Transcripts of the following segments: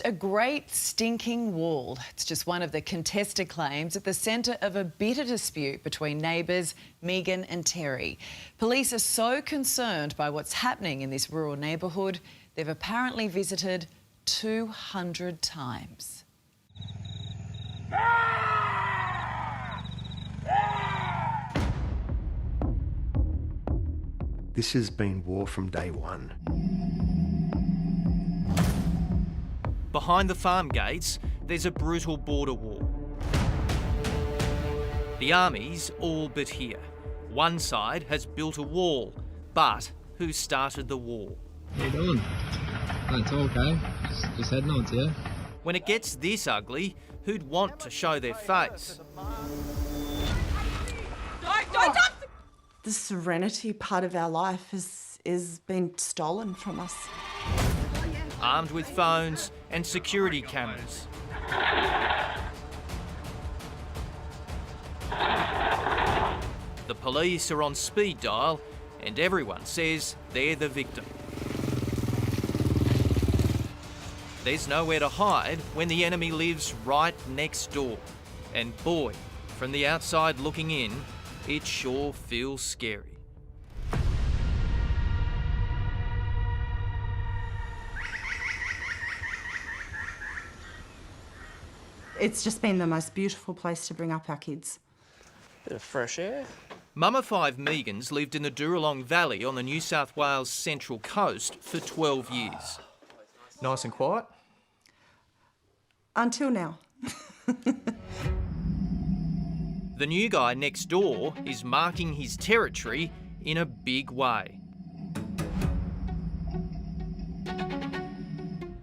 A great stinking wall. It's just one of the contested claims at the centre of a bitter dispute between neighbours Megan and Terry. Police are so concerned by what's happening in this rural neighbourhood, they've apparently visited 200 times. This has been war from day one. Behind the farm gates, there's a brutal border wall. The army's all but here. One side has built a wall, but who started the war? How you doing? No, it's okay. Just heading on to you. When it gets this ugly, who'd want to show their face? The serenity part of our life is been stolen from us. Armed with phones and security cameras. The police are on speed dial and everyone says they're the victim. There's nowhere to hide when the enemy lives right next door. And boy, from the outside looking in, it sure feels scary. It's just been the most beautiful place to bring up our kids. Bit of fresh air. Mum 5 Megans lived in the Dooralong Valley on the New South Wales Central Coast for 12 years. Nice and quiet? Until now. The new guy next door is marking his territory in a big way.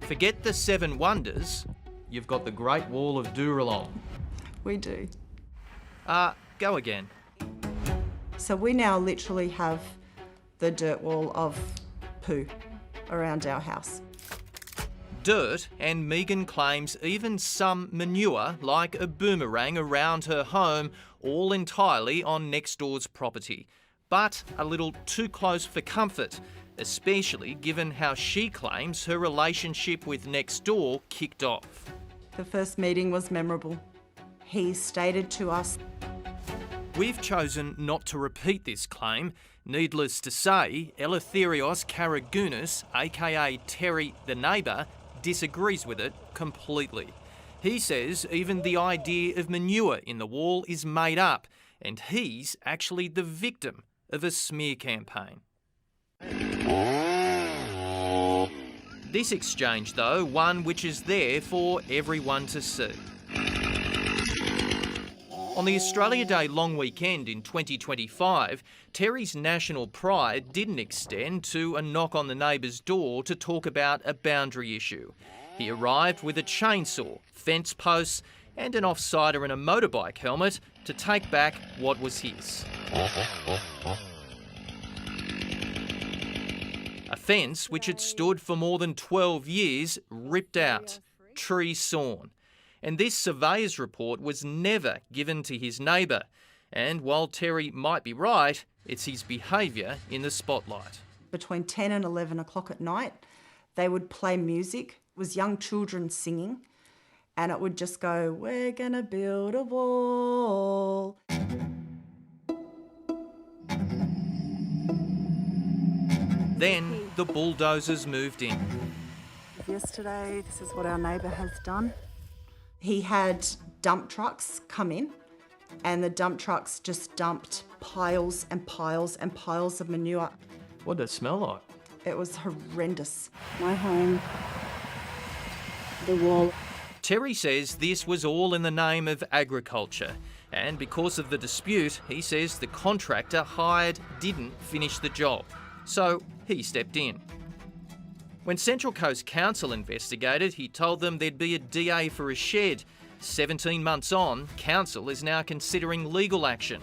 Forget the 7 wonders, you've got the Great Wall of Dooralong. We do. Go again. So we now literally have the dirt wall of poo around our house. Dirt, and Megan claims even some manure, like a boomerang around her home, all entirely on next door's property. But a little too close for comfort, especially given how she claims her relationship with next door kicked off. The first meeting was memorable. He stated to us, We've chosen not to repeat this claim. Needless to say, Eleftherios Karagounis, aka Terry the neighbour, disagrees with it completely. He says even the idea of manure in the wall is made up, and he's actually the victim of a smear campaign. This exchange, though, one which is there for everyone to see. On the Australia Day long weekend in 2025, Terry's national pride didn't extend to a knock on the neighbour's door to talk about a boundary issue. He arrived with a chainsaw, fence posts and an offsider and a motorbike helmet to take back what was his. A fence which had stood for more than 12 years, ripped out, trees sawn. And this surveyor's report was never given to his neighbour. And while Terry might be right, it's his behaviour in the spotlight. between 10 and 11 o'clock at night, they would play music. It was young children singing, and it would just go, "We're gonna build a wall." Then the bulldozers moved in. Yesterday, this is what our neighbour has done. He had dump trucks come in, and the dump trucks just dumped piles and piles and piles of manure. What did it smell like? It was horrendous. My home, the wall. Terry says this was all in the name of agriculture, and because of the dispute, he says the contractor hired didn't finish the job, so he stepped in. When Central Coast Council investigated, he told them there'd be a DA for a shed. 17 months on, Council is now considering legal action.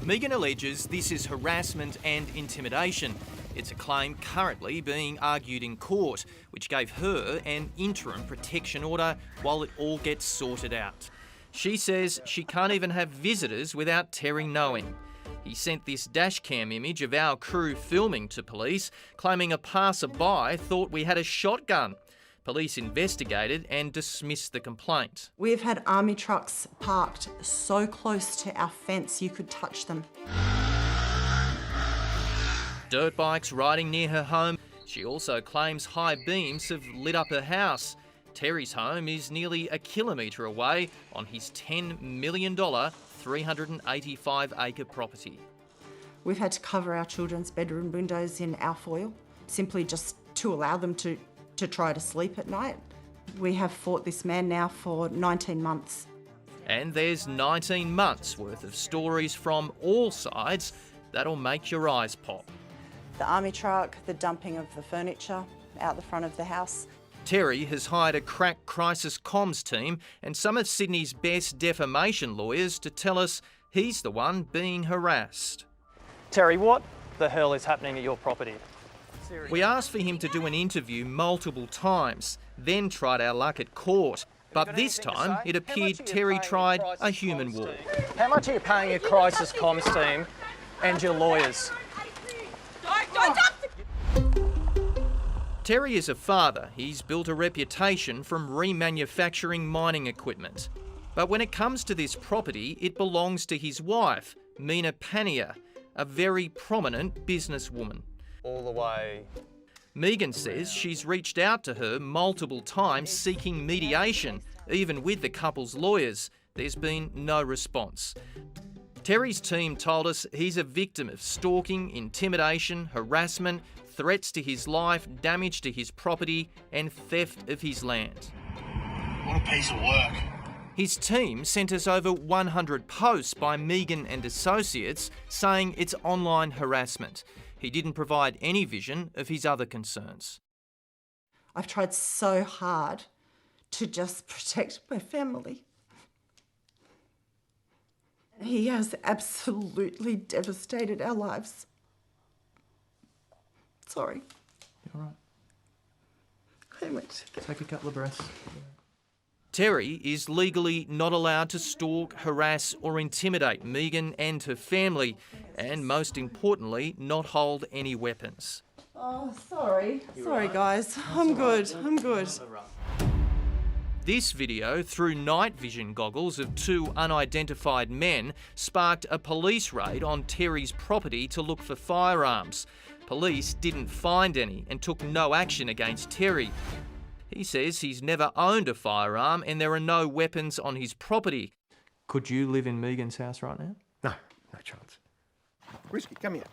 Megan alleges this is harassment and intimidation. It's a claim currently being argued in court, which gave her an interim protection order while it all gets sorted out. She says she can't even have visitors without Terry knowing. He sent this dashcam image of our crew filming to police, claiming a passerby thought we had a shotgun. Police investigated and dismissed the complaint. We've had army trucks parked so close to our fence you could touch them. Dirt bikes riding near her home. She also claims high beams have lit up her house. Terry's home is nearly a kilometre away on his $10 million, 385-acre property. We've had to cover our children's bedroom windows in alfoil, simply just to allow them to try to sleep at night. We have fought this man now for 19 months. And there's 19 months worth of stories from all sides that'll make your eyes pop. The army truck, the dumping of the furniture out the front of the house. Terry has hired a crack crisis comms team and some of Sydney's best defamation lawyers to tell us he's the one being harassed. Terry, what the hell is happening at your property? We asked for him to do an interview multiple times, then tried our luck at court. But this time, it appeared Terry tried a human wall. How much are you paying your crisis comms team and your lawyers? Terry is a father. He's built a reputation from remanufacturing mining equipment. But when it comes to this property, it belongs to his wife, Mina Pania, a very prominent businesswoman. All the way. Megan says she's reached out to her multiple times seeking mediation, even with the couple's lawyers. There's been no response. Terry's team told us he's a victim of stalking, intimidation, harassment, threats to his life, damage to his property, and theft of his land. What a piece of work. His team sent us over 100 posts by Megan and associates saying it's online harassment. He didn't provide any vision of his other concerns. I've tried so hard to just protect my family. He has absolutely devastated our lives. Sorry. You all right? I went. Take a couple of breaths. Terry is legally not allowed to stalk, harass or intimidate Megan and her family, and most importantly, not hold any weapons. Oh, sorry. Sorry, guys. I'm good. I'm good. This video, through night vision goggles of two unidentified men, sparked a police raid on Terry's property to look for firearms. Police didn't find any and took no action against Terry. He says he's never owned a firearm and there are no weapons on his property. Could you live in Megan's house right now? No, no chance. Risky, come here.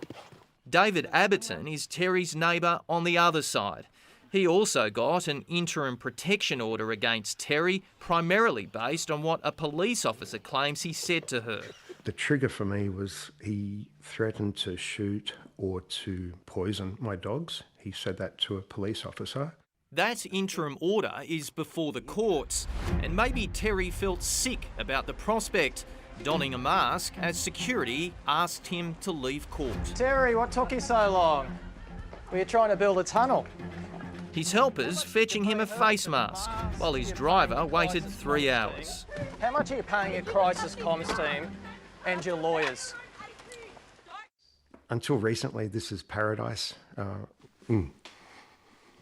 David Abberton is Terry's neighbour on the other side. He also got an interim protection order against Terry, primarily based on what a police officer claims he said to her. The trigger for me was he threatened to shoot or to poison my dogs. He said that to a police officer. That interim order is before the courts, and maybe Terry felt sick about the prospect, donning a mask as security asked him to leave court. Terry, what took you so long? Were you trying to build a tunnel? His helpers fetching him a face mask, while his driver waited 3 hours. How much are you paying your crisis comms team and your lawyers? Until recently, this is paradise.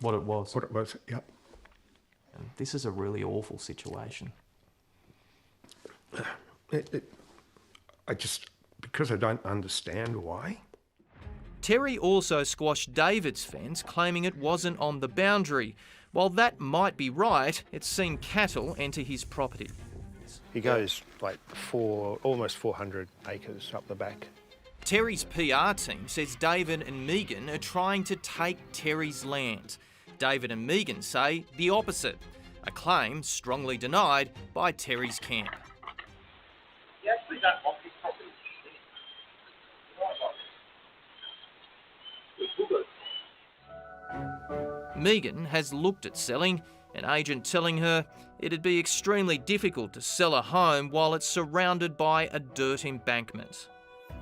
What it was. What it was, yep. This is a really awful situation. Because I don't understand why. Terry also squashed David's fence, claiming it wasn't on the boundary. While that might be right, it's seen cattle enter his property. He goes like almost 400 acres up the back. Terry's PR team says David and Megan are trying to take Terry's land. David and Megan say the opposite, a claim strongly denied by Terry's camp. You actually don't want this property. Megan has looked at selling, an agent telling her it'd be extremely difficult to sell a home while it's surrounded by a dirt embankment.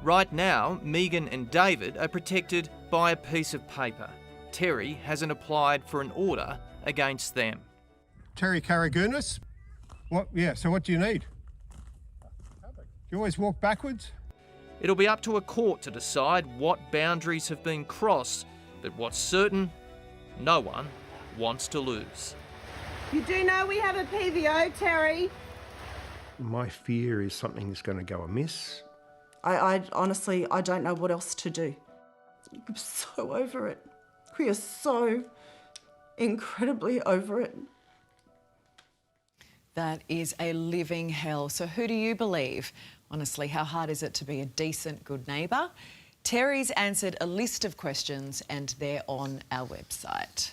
Right now, Megan and David are protected by a piece of paper. Terry hasn't applied for an order against them. Terry Karagounis. What? Yeah, so what do you need? You always walk backwards? It'll be up to a court to decide what boundaries have been crossed, but what's certain, no one wants to lose. You do know we have a PVO, Terry? My fear is something's going to go amiss. I honestly, I don't know what else to do. I'm so over it. We are so incredibly over it. That is a living hell. So who do you believe? Honestly, how hard is it to be a decent, good neighbour? Terry's answered a list of questions and they're on our website.